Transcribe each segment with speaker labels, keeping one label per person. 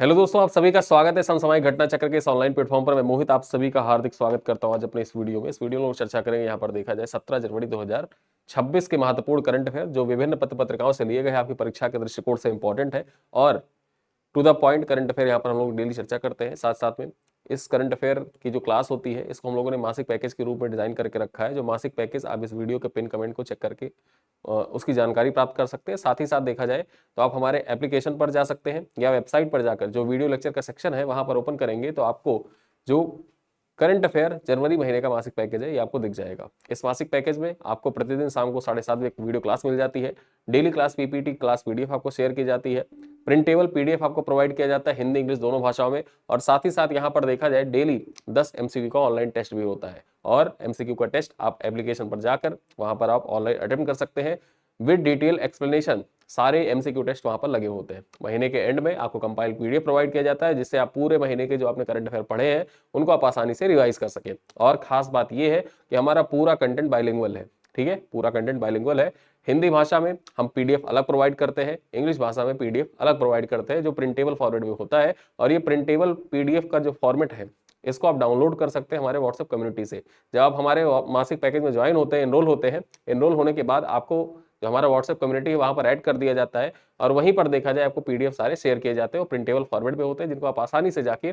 Speaker 1: Hello दोस्तों, आप सभी का स्वागत है समसामयिक घटना चक्र के इस ऑनलाइन प्लेटफॉर्म पर। मैं मोहित आप सभी का हार्दिक स्वागत करता हूं। आज अपने इस वीडियो में लोग चर्चा करेंगे। यहाँ पर देखा जाए 17 जनवरी 2026 के महत्वपूर्ण करंट अफेयर जो विभिन्न पत्र पत्रिकाओं से लिए गए हैं, आपकी परीक्षा के दृष्टिकोण से इंपॉर्टेंट है और to the point current affair यहाँ पर हम लोग डेली चर्चा करते हैं। साथ साथ में इस करंट अफेयर की जो क्लास होती है इसको हम लोगों ने मासिक पैकेज के रूप में डिजाइन करके रखा है। जो मासिक पैकेज आप इस वीडियो के पिन कमेंट को चेक करके उसकी जानकारी प्राप्त कर सकते हैं। साथ ही साथ देखा जाए तो आप हमारे एप्लीकेशन पर जा सकते हैं या वेबसाइट पर जाकर जो वीडियो लेक्चर का सेक्शन है वहां पर ओपन करेंगे तो आपको जो करंट अफेयर जनवरी महीने का मासिक पैकेज है ये आपको दिख जाएगा। इस मासिक पैकेज में आपको प्रतिदिन शाम को 7:30 बजे एक वीडियो क्लास मिल जाती है। Daily class PPT class PDF आपको शेयर की जाती है। प्रिंटेबल पीडीएफ आपको प्रोवाइड किया जाता है हिंदी इंग्लिश दोनों भाषाओं में। और साथ ही साथ यहाँ पर देखा जाए डेली 10 एमसीक्यू का ऑनलाइन टेस्ट भी होता है और एमसीक्यू का टेस्ट आप एप्लीकेशन पर जाकर वहां पर आप ऑनलाइन अटेम्प्ट कर सकते हैं विद डिटेल एक्सप्लेनेशन। सारे एमसीक्यू टेस्ट वहां पर लगे होते हैं। महीने के एंड में आपको कंपाइल पीडीएफ प्रोवाइड किया जाता है जिससे आप पूरे महीने के जो आपने करंट अफेयर पढ़े हैं उनको आप आसानी से रिवाइज कर सके। और खास बात यह है कि हमारा पूरा कंटेंट बाइलिंगुअल है। ठीक है, पूरा कंटेंट बाइलिंगुअल है। हिंदी भाषा में हम पीडीएफ अलग प्रोवाइड करते हैं, इंग्लिश भाषा में पीडीएफ अलग प्रोवाइड करते हैं जो प्रिंटेबल फॉर्मेट में होता है। और ये प्रिंटेबल पीडीएफ का जो फॉर्मेट है इसको आप डाउनलोड कर सकते हैं हमारे व्हाट्सएप कम्युनिटी से। जब आप हमारे मासिक पैकेज में ज्वाइन होते हैं, एनरोल होते हैं, एनरोल होने के बाद आपको जो हमारा व्हाट्सएप कम्युनिटी है वहां पर ऐड कर दिया जाता है और वहीं पर देखा जाए आपको पीडीएफ सारे शेयर किए जाते हैं और प्रिंटेबल फॉर्मेट में होते हैं जिनको आप आसानी से जाके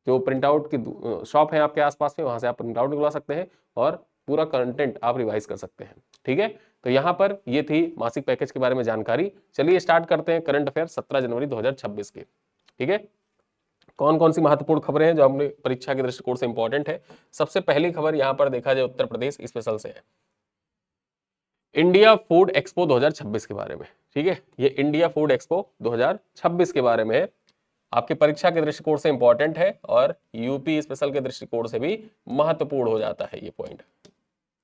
Speaker 1: जो प्रिंट आउट की शॉप है आपके आसपास में वहां से आप प्रिंट आउट निकलवा सकते हैं और पूरा कंटेंट आप रिवाइज कर सकते हैं। ठीक है, तो यहाँ पर ये थी मासिक पैकेज के बारे में जानकारी। चलिए स्टार्ट करते हैं करंट अफेयर 17 जनवरी 2026 के। ठीक है, कौन कौन सी महत्वपूर्ण खबरें हैं जो हमने परीक्षा के दृष्टिकोण से इंपॉर्टेंट है। सबसे पहली खबर यहाँ पर देखा जाए उत्तर प्रदेश स्पेशल से है, इंडिया फूड एक्सपो 2026 के बारे में। ठीक है, ये इंडिया फूड एक्सपो 2026 के बारे में है, आपकी परीक्षा के दृष्टिकोण से इंपॉर्टेंट है और यूपी स्पेशल के दृष्टिकोण से भी महत्वपूर्ण हो जाता है ये पॉइंट।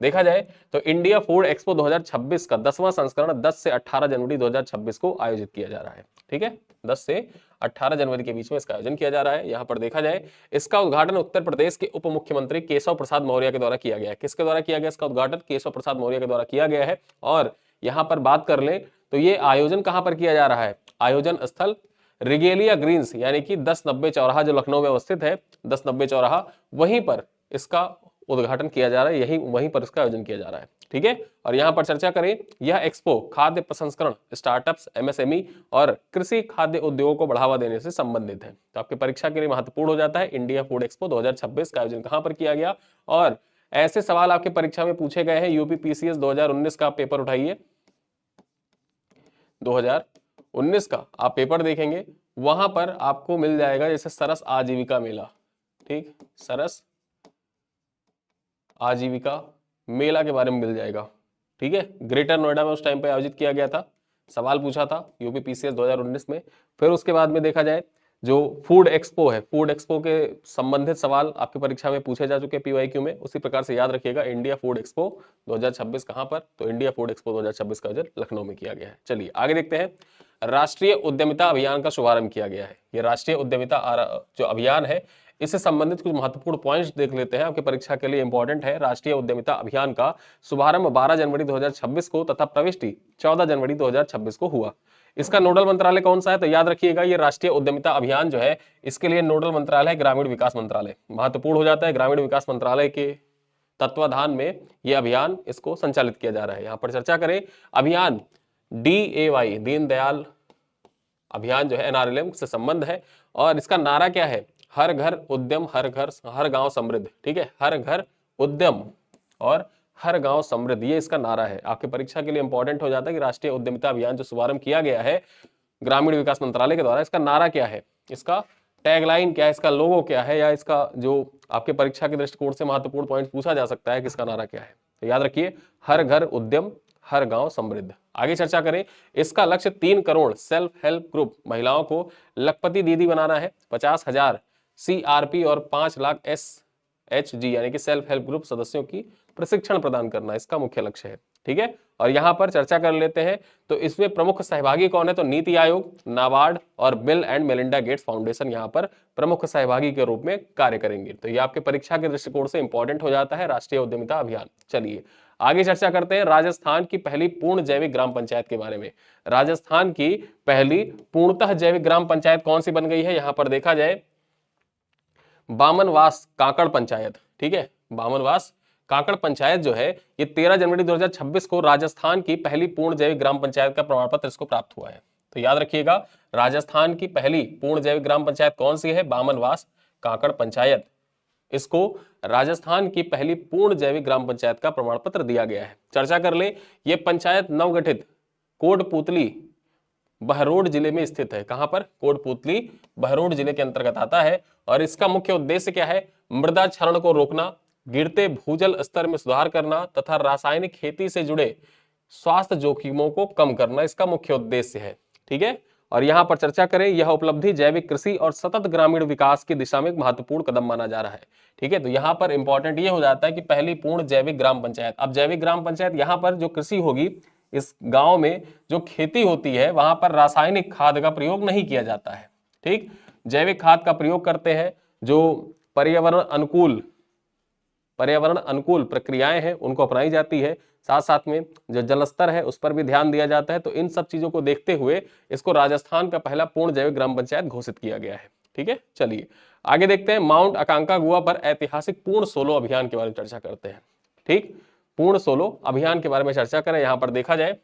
Speaker 1: देखा जाए तो इंडिया फूड एक्सपो 2026 का 10वां संस्करण 10 से 18 जनवरी 2026 को आयोजित किया जा रहा है। ठीक है, 10 से 18 जनवरी के बीच में इसका आयोजन किया जा रहा है। यहां पर देखा जाए इसका उद्घाटन उत्तर प्रदेश के उप मुख्यमंत्री केशव प्रसाद मौर्य के द्वारा किया गया है। किसके द्वारा किया गया इसका उद्घाटन? केशव प्रसाद मौर्य के द्वारा किया गया है। और यहां पर बात कर ले तो ये आयोजन कहां पर किया जा रहा है? आयोजन स्थल रिगेलिया ग्रीन्स यानी कि 1090 चौराहा जो लखनऊ में अवस्थित है, 1090 चौराहा, वहीं पर इसका उद्घाटन किया जा रहा है, यही वहीं पर इसका आयोजन किया जा रहा है। ठीक है, और यहां पर चर्चा करें, यह एक्सपो खाद्य प्रसंस्करण, स्टार्टअप्स, एमएसएमई और कृषि खाद्य उद्योगों को बढ़ावा देने से संबंधित है। तो आपकी परीक्षा के लिए महत्वपूर्ण हो जाता है इंडिया फूड एक्सपो 2026 का आयोजन कहां पर किया गया। और ऐसे सवाल आपकी परीक्षा में पूछे गए हैं। यूपी पीसीएस 2019 का पेपर उठाइए, 2019 का आप पेपर देखेंगे, वहां पर आपको मिल जाएगा जैसे सरस आजीविका मेला। ठीक, सरस आजीविका मेला के बारे में मिल जाएगा। ठीक है, ग्रेटर नोएडा में उस टाइम पे आयोजित किया गया था, सवाल पूछा था यूपी पीसीएस 2019 में। फिर उसके बाद में देखा जाए जो फूड एक्सपो है, फूड एक्सपो के संबंधित सवाल आपकी परीक्षा में पूछे जा चुके हैं पीवाईक्यू में। उसी प्रकार से याद रखिएगा इंडिया फूड एक्सपो 2026 कहां पर? तो इंडिया फूड एक्सपो 2026 का आयोजन लखनऊ में किया गया है। चलिए आगे देखते हैं, राष्ट्रीय उद्यमिता अभियान का शुभारंभ किया गया है। ये राष्ट्रीय उद्यमिता जो अभियान है इससे संबंधित कुछ महत्वपूर्ण पॉइंट्स देख लेते हैं, आपकी परीक्षा के लिए इंपॉर्टेंट है। राष्ट्रीय उद्यमिता अभियान का शुभारंभ 12 जनवरी 2026 को तथा प्रविष्टि 14 जनवरी 2026 को हुआ। इसका नोडल मंत्रालय कौन सा है? तो याद रखिएगा ये राष्ट्रीय उद्यमिता अभियान जो है इसके लिए नोडल मंत्रालय है ग्रामीण विकास मंत्रालय। महत्वपूर्ण हो जाता है, ग्रामीण विकास मंत्रालय के तत्वाधान में यह अभियान इसको संचालित किया जा रहा है। यहां पर चर्चा करें, अभियान DAY दीनदयाल अभियान जो है एनआरएलएम से संबंध है और इसका नारा क्या है? हर घर उद्यम हर गांव समृद्ध। ठीक है, हर घर उद्यम और हर गांव समृद्ध, ये इसका नारा है। आपके परीक्षा के लिए इंपॉर्टेंट हो जाता है कि राष्ट्रीय उद्यमिता अभियान जो शुभारंभ किया गया है ग्रामीण विकास मंत्रालय के द्वारा, इसका नारा क्या है, इसका टैगलाइन क्या है, इसका लोगो क्या है, या इसका जो आपके परीक्षा के दृष्टिकोण से महत्वपूर्ण पॉइंट पूछा जा सकता है कि इसका नारा क्या है। तो याद रखिए, हर घर उद्यम हर गांव समृद्ध। आगे चर्चा करें, इसका लक्ष्य 3 करोड़ सेल्फ हेल्प ग्रुप महिलाओं को लखपति दीदी बनाना है। 50,000 CRP और 5 लाख SHG यानी कि सेल्फ हेल्प ग्रुप सदस्यों की प्रशिक्षण प्रदान करना इसका मुख्य लक्ष्य है। ठीक है, और यहां पर चर्चा कर लेते हैं तो इसमें प्रमुख सहभागी कौन है? तो नीति आयोग, नाबार्ड और bill and Melinda Gates foundation यहां पर प्रमुख सहभागी के रूप में कार्य करेंगे। तो ये आपके परीक्षा के दृष्टिकोण से इंपॉर्टेंट हो जाता है राष्ट्रीय उद्यमिता अभियान। चलिए आगे चर्चा करते हैं राजस्थान की पहली पूर्ण जैविक ग्राम पंचायत के बारे में। राजस्थान की पहली पूर्णतः जैविक ग्राम पंचायत कौन सी बन गई है, यहां पर देखा जाए बामनवास काकड़ पंचायत। ठीक है, बामनवास काकड़ पंचायत जो है ये 13 जनवरी 2026 को राजस्थान की पहली पूर्ण जैविक ग्राम पंचायत का प्रमाण पत्र इसको प्राप्त हुआ है। तो याद रखिएगा, राजस्थान की पहली पूर्ण जैविक ग्राम पंचायत कौन सी है, बामनवास काकड़ पंचायत। इसको राजस्थान की पहली पूर्ण जैविक ग्राम पंचायत का प्रमाण पत्र दिया गया है। चर्चा कर ले, ये पंचायत नवगठित कोटपूतली बहरोड जिले में स्थित है। कहां पर, कोटपूतली बहरोड जिले के अंतर्गत आता है। और इसका मुख्य उद्देश्य क्या है, मृदा क्षरण को रोकना, गिरते भूजल स्तर में सुधार करना तथा रासायनिक खेती से जुड़े स्वास्थ्य जोखिमों को कम करना इसका मुख्य उद्देश्य है। ठीक है, और यहां पर चर्चा करें, यह उपलब्धि जैविक कृषि और सतत ग्रामीण विकास की दिशा में एक महत्वपूर्ण कदम माना जा रहा है। ठीक है, तो यहां पर इंपॉर्टेंट ये हो जाता है कि पहली पूर्ण जैविक ग्राम पंचायत। अब जैविक ग्राम पंचायत यहां पर जो कृषि होगी, इस गांव में जो खेती होती है वहां पर रासायनिक खाद का प्रयोग नहीं किया जाता है। ठीक, जैविक खाद का प्रयोग करते हैं, जो पर्यावरण अनुकूल प्रक्रियाएं हैं उनको अपनाई जाती है। साथ साथ में जो जल स्तर है उस पर भी ध्यान दिया जाता है। तो इन सब चीजों को देखते हुए इसको राजस्थान का पहला पूर्ण जैविक ग्राम पंचायत घोषित किया गया है। ठीक है, चलिए आगे देखते हैं, माउंट अकांकागुआ पर ऐतिहासिक पूर्ण सोलो अभियान के बारे में चर्चा करते हैं। ठीक, पूर्ण सोलो अभियान के बारे में चर्चा करें, यहां पर देखा जाए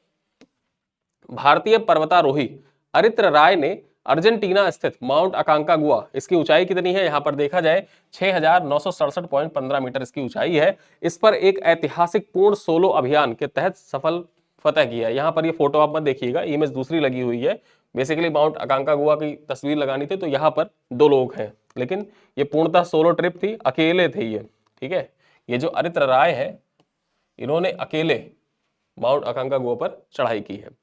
Speaker 1: भारतीय पर्वतारोही अरित्र राय ने अर्जेंटीना स्थित माउंट अकांकागुआ, इसकी ऊंचाई कितनी है, यहां पर देखा जाए 6967.15 मीटर इसकी ऊंचाई है। इस पर एक ऐतिहासिक पूर्ण सोलो अभियान के तहत सफल फतह किया। यहां पर ये फोटो आप मत देखिएगा, इमेज दूसरी लगी हुई है। बेसिकली माउंट अकांकागुआ की तस्वीर लगानी थी, तो यहाँ पर 2 लोग हैं, लेकिन ये पूर्णतः सोलो ट्रिप थी, अकेले थे ये। ठीक है, ये जो अरित्र राय है इन्होंने अकेले माउंट अकांकागुआ पर चढ़ाई की है।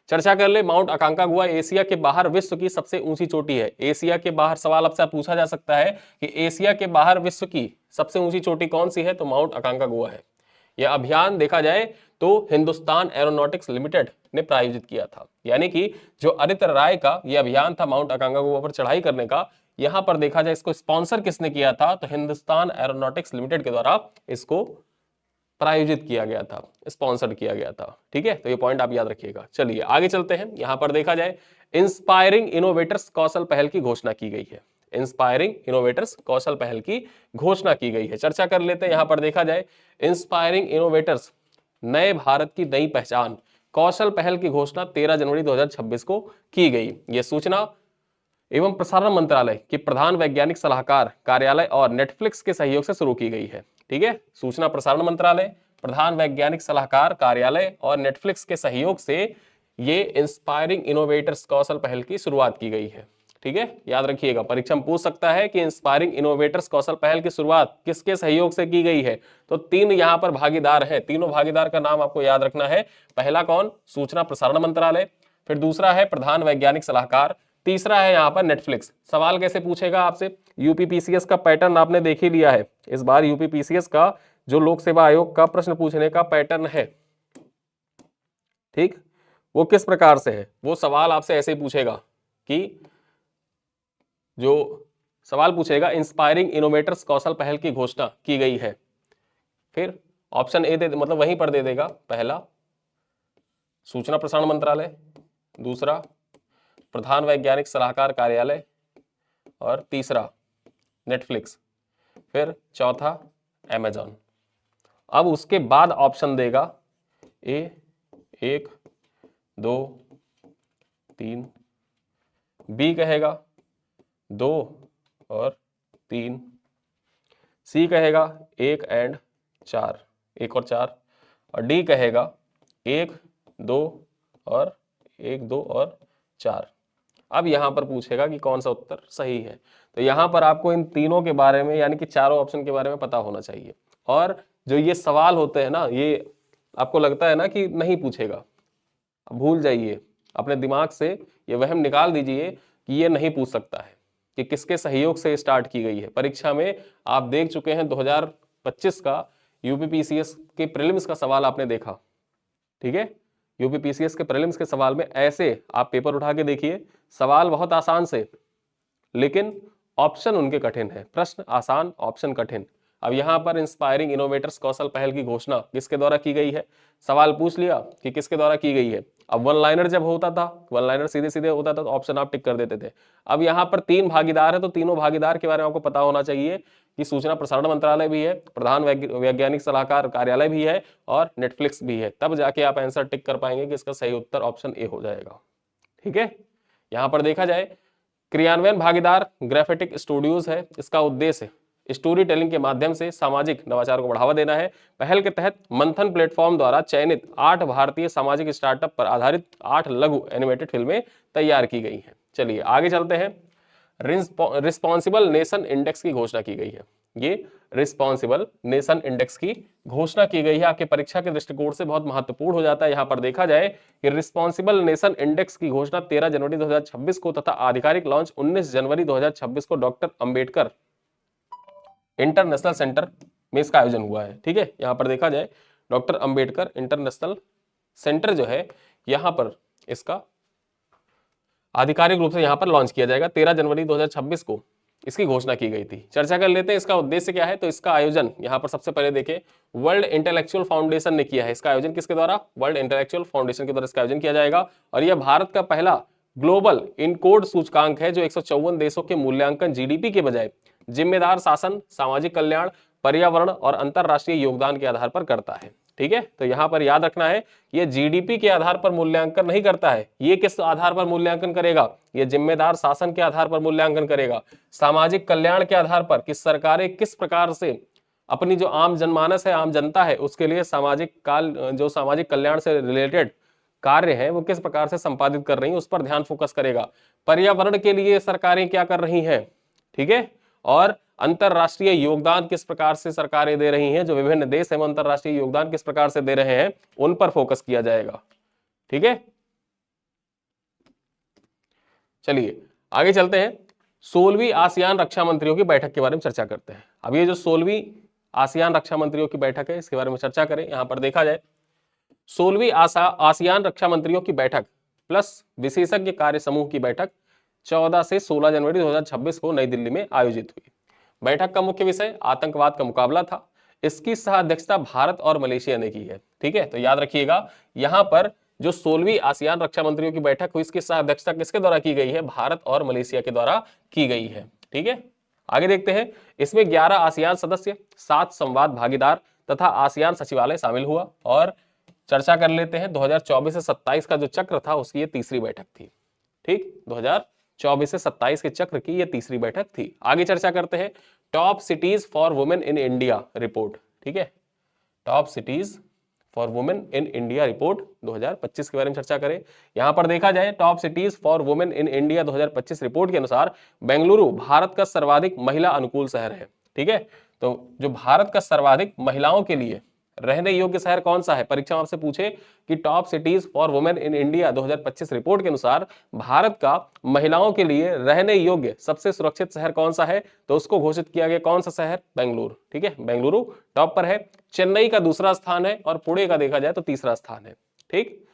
Speaker 1: चर्चा कर ले, माउंट अकांकागुआ एशिया के बाहर विश्व की सबसे ऊंची चोटी है। एशिया के बाहर, सवाल आपसे पूछा जा सकता है कि एशिया के बाहर विश्व की सबसे ऊंची चोटी कौन सी है, तो माउंट अकांकागुआ है। यह अभियान देखा जाए तो हिंदुस्तान एरोनॉटिक्स लिमिटेड ने प्रायोजित किया था। यानी कि जो अरित्र राय का यह अभियान था माउंट अकांकागुआ पर चढ़ाई करने का, यहां पर देखा जाए इसको स्पॉन्सर किसने किया था, तो हिंदुस्तान एरोनॉटिक्स लिमिटेड के द्वारा इसको प्रायोजित किया गया था, स्पॉन्सर्ड किया गया था। ठीक है, तो ये पॉइंट आप याद रखिएगा। चलिए आगे चलते हैं, यहां पर देखा जाए इंस्पायरिंग इनोवेटर्स कौशल पहल की घोषणा की गई है। इंस्पायरिंग इनोवेटर्स कौशल पहल की घोषणा की गई है। चर्चा कर लेते हैं, यहां पर देखा जाए इंस्पायरिंग इनोवेटर्स नए भारत की नई पहचान कौशल पहल की घोषणा 13 जनवरी 2026 को की गई। यह सूचना एवं प्रसारण मंत्रालय के प्रधान वैज्ञानिक सलाहकार कार्यालय और नेटफ्लिक्स के सहयोग से शुरू की गई है। ठीक है, सूचना प्रसारण मंत्रालय, प्रधान वैज्ञानिक सलाहकार कार्यालय और नेटफ्लिक्स के सहयोग से ये इंस्पायरिंग इनोवेटर्स कौशल पहल की शुरुआत की गई है। ठीक है, याद रखिएगा, परीक्षा में पूछ सकता है कि इंस्पायरिंग इनोवेटर्स कौशल पहल की शुरुआत किसके सहयोग से की गई है। तो 3 यहां पर भागीदार हैं, तीनों भागीदार का नाम आपको याद रखना है। पहला कौन, सूचना प्रसारण मंत्रालय, फिर दूसरा है प्रधान वैज्ञानिक सलाहकार, तीसरा है यहां पर नेटफ्लिक्स। सवाल कैसे पूछेगा आपसे, यूपीपीसीएस का पैटर्न आपने देख ही लिया है। इस बार यूपीपीसीएस का जो लोक सेवा आयोग का प्रश्न पूछने का पैटर्न है, ठीक, वो किस प्रकार से है। वो सवाल आपसे ऐसे पूछेगा कि जो सवाल पूछेगा इंस्पायरिंग इनोवेटर्स कौशल पहल की घोषणा की गई है, फिर ऑप्शन ए दे, मतलब वहीं पर दे देगा, पहला सूचना प्रसारण मंत्रालय, दूसरा प्रधान वैज्ञानिक सलाहकार कार्यालय और तीसरा नेटफ्लिक्स, फिर चौथा अमेजॉन। अब उसके बाद ऑप्शन देगा ए 1 2 3, बी कहेगा 2 और 3, सी कहेगा 1 और 4, और डी कहेगा 1 2 और 1 2 और 4। अब यहां पर पूछेगा कि कौन सा उत्तर सही है। तो यहां पर आपको इन तीनों के बारे में, यानी कि चारों ऑप्शन के बारे में पता होना चाहिए। और जो ये सवाल होते हैं ना, ये आपको लगता है ना कि नहीं पूछेगा, भूल जाइए, अपने दिमाग से ये वहम निकाल दीजिए कि ये नहीं पूछ सकता है कि किसके सहयोग से स्टार्ट की गई है। परीक्षा में आप देख चुके हैं 2025 का यूपीपीसीएस के प्रीलिम्स का सवाल आपने देखा। ठीक है, यूपीपीसीएस के प्रीलिम्स के सवाल में ऐसे आप पेपर उठा के देखिए, सवाल बहुत आसान से, लेकिन ऑप्शन उनके कठिन है। प्रश्न आसान, ऑप्शन कठिन। अब यहाँ पर इंस्पायरिंग इनोवेटर्स कौशल पहल की घोषणा किसके द्वारा की गई है, सवाल पूछ लिया कि किसके द्वारा की गई है। अब वन लाइनर जब होता था, वन लाइनर सीधे सीधे होता था तो ऑप्शन आप टिक कर देते थे। अब यहाँ पर 3 भागीदार है तो तीनों भागीदार के बारे में आपको पता होना चाहिए कि सूचना प्रसारण मंत्रालय भी है, प्रधान वैज्ञानिक सलाहकार कार्यालय भी है और नेटफ्लिक्स भी है। तब जाके आप आंसर टिक कर पाएंगे कि इसका सही उत्तर ऑप्शन ए हो जाएगा। ठीक है, यहां पर देखा जाए क्रियान्वयन भागीदार ग्राफिटिक स्टूडियोज है। इसका उद्देश्य स्टोरी टेलिंग के माध्यम से सामाजिक नवाचार को बढ़ावा देना है। पहल के तहत मंथन प्लेटफॉर्म द्वारा चयनित 8 भारतीय सामाजिक स्टार्टअप पर आधारित 8 लघु एनिमेटेड फिल्में तैयार की गई हैं। चलिए आगे चलते हैं। रिस्पॉन्सिबल नेशन इंडेक्स की घोषणा की गई है। ये रिस्पॉन्सिबल नेशन इंडेक्स की घोषणा की गई है, आपके परीक्षा के दृष्टिकोण से बहुत महत्वपूर्ण हो जाता है। यहां पर देखा जाए कि रिस्पॉन्सिबल नेशन इंडेक्स की घोषणा 13 जनवरी 2026 को तथा आधिकारिक लॉन्च 19 जनवरी 2026 को डॉक्टर अंबेडकर इंटरनेशनल सेंटर में इसका आयोजन हुआ है। ठीक है, यहां पर देखा जाए डॉक्टर अंबेडकर इंटरनेशनल सेंटर जो है यहां पर इसका आधिकारिक रूप से यहां पर लॉन्च किया जाएगा। 13 जनवरी 2026 को इसकी घोषणा की गई थी। चर्चा कर लेते हैं इसका उद्देश्य क्या है। तो इसका आयोजन यहां पर सबसे पहले देखें वर्ल्ड इंटेलेक्चुअल फाउंडेशन ने किया है। इसका आयोजन किसके द्वारा, वर्ल्ड इंटेलेक्चुअल फाउंडेशन के द्वारा इसका आयोजन किया जाएगा। और यह भारत का पहला ग्लोबल इनकोड सूचकांक है जो 154 देशों के मूल्यांकन जीडीपी के बजाय जिम्मेदार शासन, सामाजिक कल्याण, पर्यावरण और अंतरराष्ट्रीय योगदान के आधार पर करता है। ठीक है, तो यहां पर याद रखना है ये जीडीपी के आधार पर मूल्यांकन नहीं करता है। ये किस आधार पर मूल्यांकन करेगा, ये जिम्मेदार शासन के आधार पर मूल्यांकन करेगा, सामाजिक कल्याण के आधार पर कि सरकारें किस प्रकार से अपनी जो आम जनमानस है, आम जनता है, उसके लिए सामाजिक कल्याण से रिलेटेड कार्य है वो किस प्रकार से संपादित कर रही है उस पर ध्यान फोकस करेगा। पर्यावरण के लिए सरकारें क्या कर रही हैं, ठीक है, और अंतरराष्ट्रीय योगदान किस प्रकार से सरकारें दे रही हैं, जो विभिन्न देश हैं अंतरराष्ट्रीय योगदान किस प्रकार से दे रहे हैं उन पर फोकस किया जाएगा। ठीक है, चलिए आगे चलते हैं। 16वीं आसियान रक्षा मंत्रियों की बैठक के बारे में चर्चा करते हैं। अब ये जो 16वीं आसियान रक्षा मंत्रियों की बैठक है इसके बारे में चर्चा करें। यहां पर देखा जाए 16वीं आसियान रक्षा मंत्रियों की बैठक प्लस विशेषज्ञ कार्य समूह की बैठक 14 से 16 जनवरी 2026 को नई दिल्ली में आयोजित हुई। बैठक का मुख्य विषय आतंकवाद का मुकाबला था। इसकी सह अध्यक्षता भारत और मलेशिया ने की है। ठीक है, तो याद रखिएगा यहां पर जो 16वीं आसियान रक्षा मंत्रियों की बैठक हुई इसकी सह अध्यक्षता किसके द्वारा की गई है, भारत और मलेशिया के द्वारा की गई है। ठीक है, आगे देखते हैं। इसमें 11 आसियान सदस्य, 7 संवाद भागीदार तथा आसियान सचिवालय शामिल हुआ। और चर्चा कर लेते हैं 2024 से 27 का जो चक्र था उसकी ये तीसरी बैठक थी। ठीक, 2024 से 27 के चक्र की ये तीसरी बैठक थी। आगे चर्चा करते हैं top cities for women in India report. ठीक है, top cities for women in India report 2025 के बारे में चर्चा करें। यहां पर देखा जाए top cities for women in India 2025 report के अनुसार बेंगलुरु भारत का सर्वाधिक महिला अनुकूल शहर है। ठीक है, तो जो भारत का सर्वाधिक महिलाओं के लिए रहने योग्य शहर कौन सा है, परीक्षा आपसे पूछे कि top cities for women in India 2025 report के अनुसार भारत का महिलाओं के लिए रहने योग्य सबसे सुरक्षित शहर कौन सा है, तो उसको घोषित किया गया कौन सा शहर, बेंगलुरु। ठीक है, बेंगलुरु टॉप पर है, चेन्नई का दूसरा स्थान है और पुणे का देखा जाए तो तीसरा स्थान है। ठीक,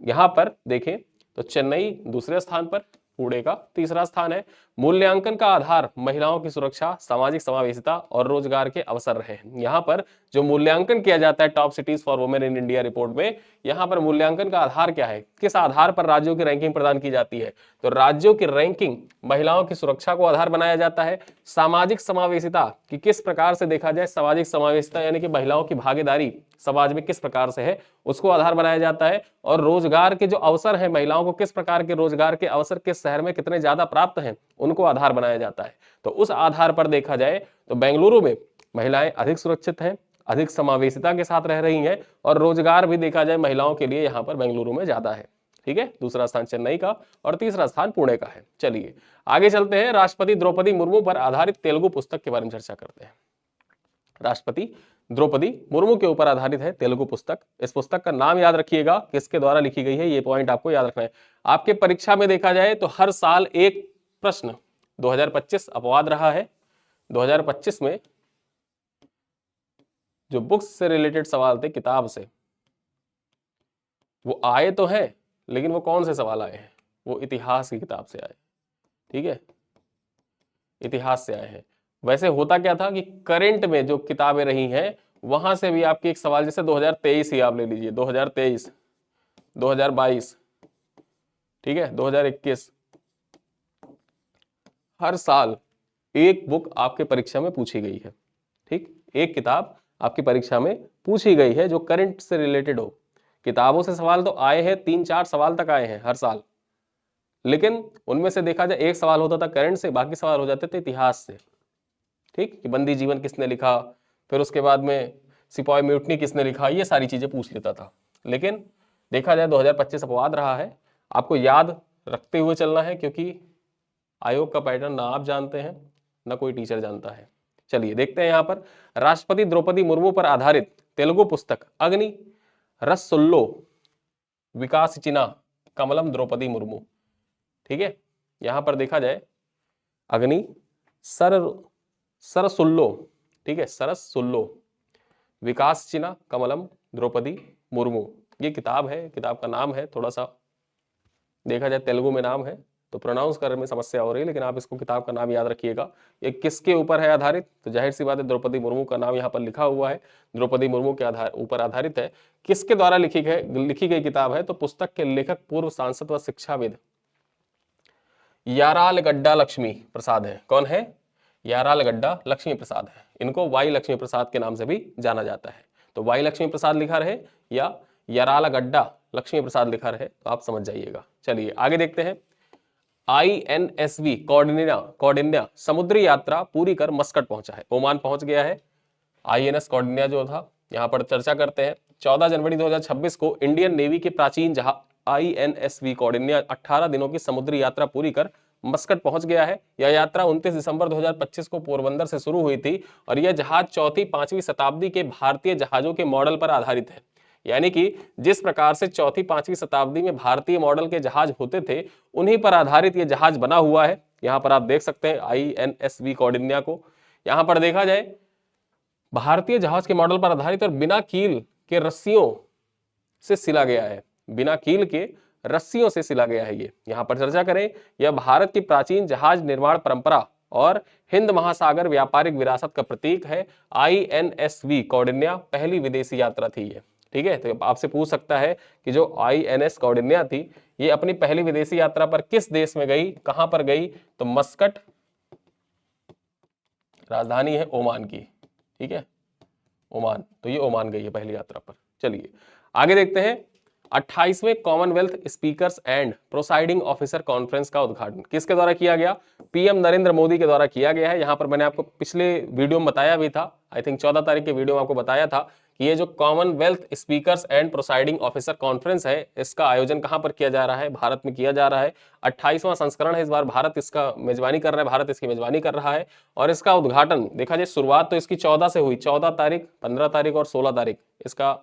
Speaker 1: यहां पर देखें तो चेन्नई दूसरे स्थान पर, पुणे का तीसरा स्थान है। मूल्यांकन का आधार महिलाओं की सुरक्षा, सामाजिक समावेशिता और रोजगार के अवसर रहे हैं। यहाँ पर जो मूल्यांकन किया जाता है top cities for women in India report में, यहाँ पर मूल्यांकन का आधार क्या है, किस आधार पर राज्यों की रैंकिंग प्रदान की जाती है, तो राज्यों की रैंकिंग महिलाओं की सुरक्षा को आधार बनाया जाता है। सामाजिक समावेशिता कि किस प्रकार से देखा जाए सामाजिक समावेशिता यानी कि महिलाओं की भागीदारी समाज में किस प्रकार से है उसको आधार बनाया जाता है। और रोजगार के जो अवसर है महिलाओं को किस प्रकार के रोजगार के अवसर किस शहर में कितने ज्यादा प्राप्त हैं उनको आधार बनाया जाता है। तो उस आधार पर देखा जाए तो बेंगलुरु में महिलाएं अधिक सुरक्षित हैं, अधिक समावेशिता के साथ रह रही हैं और रोजगार भी देखा जाए महिलाओं के लिए यहाँ पर बेंगलुरु में ज्यादा है। ठीक है, दूसरा स्थान चेन्नई का और तीसरा स्थान पुणे का है। चलिए आगे चलते हैं। राष्ट्रपति द्रौपदी मुर्मू पर आधारित तेलुगु पुस्तक के बारे में चर्चा करते हैं। राष्ट्रपति द्रौपदी मुर्मू के ऊपर आधारित है तेलुगु पुस्तक। इस पुस्तक का नाम याद रखिएगा किसके द्वारा लिखी गई है, ये पॉइंट आपको याद रखना है। आपके परीक्षा में देखा जाए तो हर साल एक प्रश्न 2025 अपवाद रहा है। 2025 में जो बुक्स से रिलेटेड सवाल थे किताब से वो आए तो हैं, लेकिन वो कौन से सवाल आए हैं, वो इतिहास की किताब से आए। ठीक है, इतिहास से आए हैं। वैसे होता क्या था कि करंट में जो किताबें रही हैं वहां से भी आपकी एक सवाल, जैसे 2023 ही आप ले लीजिए, 2023, 2022, ठीक है, 2021, हर साल एक बुक आपके परीक्षा में पूछी गई है। ठीक, एक किताब आपकी परीक्षा में पूछी गई है जो करंट से रिलेटेड हो। किताबों से सवाल तो आए हैं, 3-4 सवाल तक आए हैं हर साल, लेकिन उनमें से देखा जाए एक सवाल होता था करंट से, बाकी सवाल हो जाते थे इतिहास से। ठीक, कि बंदी जीवन किसने लिखा, फिर उसके बाद में सिपाही म्यूटनी किसने लिखा, ये सारी चीजें पूछ लेता था। लेकिन देखा जाए 2025 अपवाद रहा है, आपको याद रखते हुए चलना है, क्योंकि आयोग का पैटर्न ना आप जानते हैं ना कोई टीचर जानता है। चलिए देखते हैं यहाँ पर, राष्ट्रपति द्रौपदी मुर्मू पर आधारित तेलुगु पुस्तक अग्नि रसुल्लो विकासचिना कमलम द्रौपदी मुर्मू। ठीक है, यहां पर देखा जाए अग्नि सर सरसुल्लो, ठीक है, सरसुल्लो विकासचिना कमलम द्रौपदी मुर्मू, ये किताब है, किताब का नाम है, थोड़ा सा देखा जाए तेलुगु में नाम है तो प्रोनाउंस करने में समस्या हो रही है, लेकिन आप इसको किताब का नाम याद रखिएगा। ये किसके ऊपर है आधारित, तो जाहिर सी बात है द्रौपदी मुर्मू का नाम यहाँ पर लिखा हुआ है, द्रौपदी मुर्मू के ऊपर आधारित है। किसके द्वारा लिखी गई किताब है, तो पुस्तक के लेखक पूर्व सांसद व शिक्षाविद यारालगड्डा लक्ष्मी प्रसाद है। कौन है, यारालगड्डा लक्ष्मी प्रसाद है। इनको वाई लक्ष्मी प्रसाद के नाम से भी जाना जाता है। तो वाई लक्ष्मी प्रसाद लिखा रहे या यारालगड्डा लक्ष्मी प्रसाद लिखा रहे तो आप समझ जाइएगा। चलिए आगे देखते हैं, INSV कौंडिन्या समुद्री यात्रा पूरी कर मस्कट पहुंचा है, ओमान पहुंच गया है। INS कौंडिन्या जो था, यहां पर चर्चा करते हैं। 14 जनवरी 2026 को इंडियन नेवी के प्राचीन जहाज INSV कौंडिन्या 18 दिनों की समुद्री यात्रा पूरी कर मस्कट पहुंच गया है। यह यात्रा 29 दिसंबर 2025 को पोरबंदर से शुरू हुई थी और यह जहाज 4वीं-5वीं शताब्दी के भारतीय जहाजों के मॉडल पर आधारित है। यानी कि जिस प्रकार से 4वीं-5वीं शताब्दी में भारतीय मॉडल के जहाज होते थे, उन्हीं पर आधारित यह जहाज बना हुआ है। यहां पर आप देख सकते हैं INSV कौंडिन्या को। यहां पर देखा जाए भारतीय जहाज के मॉडल पर आधारित और बिना कील के रस्सियों से सिला गया है, बिना कील के रस्सियों से सिला गया है। ये यहां पर चर्चा करें, यह भारत की प्राचीन जहाज निर्माण परंपरा और हिंद महासागर व्यापारिक विरासत का प्रतीक है। INSV कौंडिन्या पहली विदेशी यात्रा थी ये। ठीक है, तो आपसे पूछ सकता है कि जो INS कौंडिन्या थी ये अपनी पहली विदेशी यात्रा पर किस देश में गई, कहां पर गई, तो मस्कट, राजधानी है ओमान की। ठीक है, ओमान, तो ये ओमान गई है पहली यात्रा पर। चलिए आगे देखते हैं, 28वें Commonwealth speakers and presiding officer conference का उद्घाटन किसके द्वारा किया गया, PM नरेंद्र मोदी के द्वारा किया गया है। यहां पर मैंने आपको पिछले वीडियो में बताया भी था, आई थिंक 14 तारीख के वीडियो में आपको बताया था कि ये जो Commonwealth speakers and presiding officer conference है, इसका आयोजन कहां पर किया जा रहा है, भारत में किया जा रहा है। 28वां संस्करण है, इस बार भारत इसका मेजबानी कर रहा है, भारत इसकी मेजबानी कर रहा है। और इसका उद्घाटन देखा जाए, शुरुआत तो इसकी 14 से हुई, 14 तारीख, 15 तारीख और 16 तारीख इसका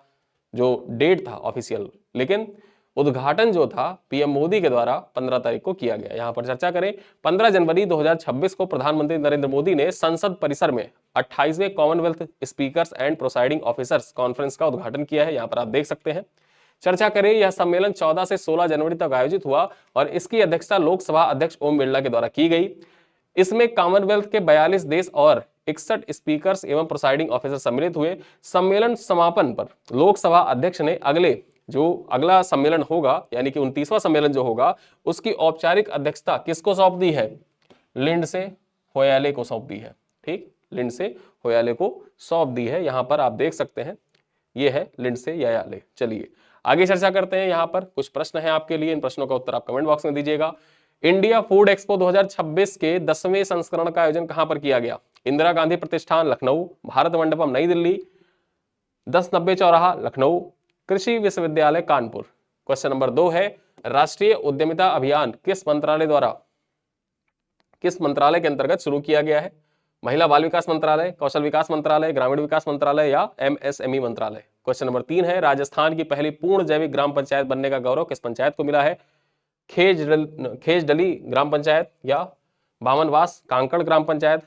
Speaker 1: जो डेट था ऑफिशियल, लेकिन उद्घाटन जो था PM मोदी के द्वारा 15 तारीख को किया गया। यहां पर चर्चा करें, 15 जनवरी 2026 को प्रधानमंत्री नरेंद्र मोदी ने संसद परिसर में 28वें Commonwealth speakers and presiding officers conference का उद्घाटन किया है। यहां पर आप देख सकते हैं। चर्चा करें, यह सम्मेलन 14 से 16 जनवरी तक आयोजित हुआ और इसकी अध्यक्षता लोकसभा अध्यक्ष ओम बिरला के द्वारा की गई। इसमें कॉमनवेल्थ के 42 देश और 61 स्पीकर्स एवं प्रोसाइडिंग ऑफिसर सम्मिलित हुए। सम्मेलन समापन पर लोकसभा अध्यक्ष ने अगला सम्मेलन होगा, यानी कि 29वां सम्मेलन जो होगा, उसकी औपचारिक अध्यक्षता किसको सौंप दी है, लिंडसे होयाले को सौंप दी है। ठीक, लिंडसे होयाले को सौंप दी है। यहां पर आप देख सकते हैं, ये है लिंडसे होयाले। चलिए आगे चर्चा करते हैं। यहां पर कुछ प्रश्न है आपके लिए, इन प्रश्नों का उत्तर आप कमेंट बॉक्स में दीजिएगा। इंडिया फूड एक्सपो 2026 के 10वें संस्करण का आयोजन कहां पर किया गया, इंदिरा गांधी प्रतिष्ठान लखनऊ, भारत मंडपम नई दिल्ली, 1090 चौराहा लखनऊ, कृषि विश्वविद्यालय कानपुर। क्वेश्चन नंबर 2 है, राष्ट्रीय उद्यमिता अभियान किस मंत्रालय के अंतर्गत शुरू किया गया है, महिला बाल विकास मंत्रालय, कौशल विकास मंत्रालय, ग्रामीण विकास मंत्रालय या MSME मंत्रालय। क्वेश्चन नंबर 3 है, राजस्थान की पहली पूर्ण जैविक ग्राम पंचायत बनने का गौरव किस पंचायत को मिला है, खेजडली ग्राम पंचायत या बामनवास कांकड़ ग्राम पंचायत,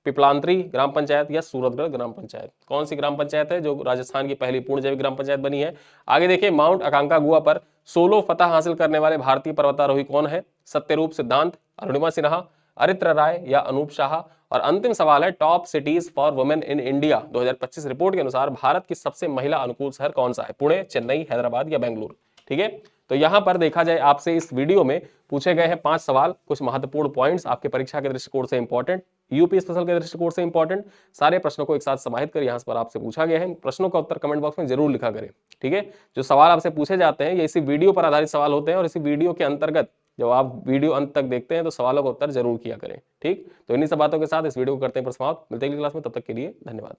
Speaker 1: पिपलांतरी ग्राम पंचायत या सूरतगढ़ ग्राम पंचायत। कौन सी ग्राम पंचायत है जो राजस्थान की पहली पूर्ण जैविक ग्राम पंचायत बनी है। आगे देखिए, माउंट अकांकागुआ पर सोलो फतह हासिल करने वाले भारतीय पर्वतारोही कौन है, सत्यरूप सिद्धांत, अरुणिमा सिन्हा, अरित्र राय या अनूप शाह। और अंतिम सवाल है, top cities for women in India 2025 report के अनुसार भारत की सबसे महिला अनुकूल शहर कौन सा है? पुणे, चेन्नई, हैदराबाद या बेंगलुरु? ठीक है, तो यहां पर देखा जाए आपसे इस वीडियो में पूछे गए हैं 5 सवाल, कुछ महत्वपूर्ण पॉइंट्स आपके परीक्षा के दृष्टिकोण से इंपॉर्टेंट, यूपी स्पेशल के दृष्टिकोण से इंपॉर्टेंट, सारे प्रश्नों को एक साथ समाहित कर यहां पर आपसे पूछा गया है। प्रश्नों का उत्तर कमेंट बॉक्स में जरूर लिखा करें। ठीक है, जो सवाल आपसे पूछे जाते हैं ये इसी वीडियो पर आधारित सवाल होते हैं और इसी वीडियो के अंतर्गत जब आप वीडियो अंत तक देखते हैं तो सवालों का उत्तर जरूर किया करें। ठीक, तो इन्हीं सब बातों के साथ इस वीडियो को करते हैं समाप्त। मिलते हैं अगली क्लास में, तब तक के लिए धन्यवाद।